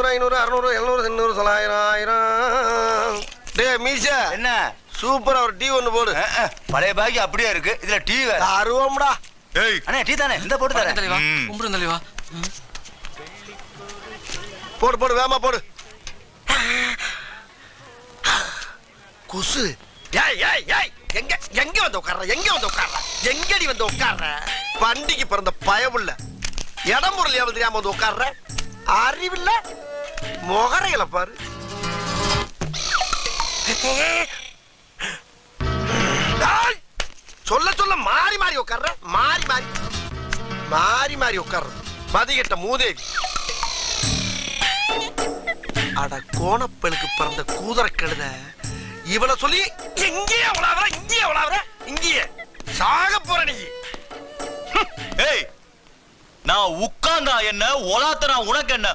300 500 600 700 800 900 டேய் மீசா என்ன சூப்பரா ஒரு டீ ஒன்னு போடு. பழைய பாக்கி அப்படியே இருக்கு. இதுல டீ வேற. அருவம்டா. ஏய் அண்ணே டீ தானே இந்த போட்டு தரேன். தலைவா கும்பிடு தலைவா. போடு போடு வேமா போடு. குசு ஏய் ஏய் ஏய் எங்க எங்க வந்து உட்கார்ற எங்கடி வந்து உட்கார்ற பண்டிகை பிறந்த பயமுள்ள இடம் பொருள் எவ்வளவு தெரியாம வந்து உட்கார்ற அறிவில்ல முகரையில பாரு. சொல்ல சொல்ல மாறி மாறி உட்கார்ற மாறி உட்கார்ற மதிகட்ட மூதேவி. அட கோணப்பெலுக்கு பிறந்த கூதர கழுத இவனை சொல்லி எங்கேயே இங்கேயே சாக போற நீ. ஏய் நான் உட்கார்ந்தா என்ன ஒலாத்தனா உனக்கு என்ன?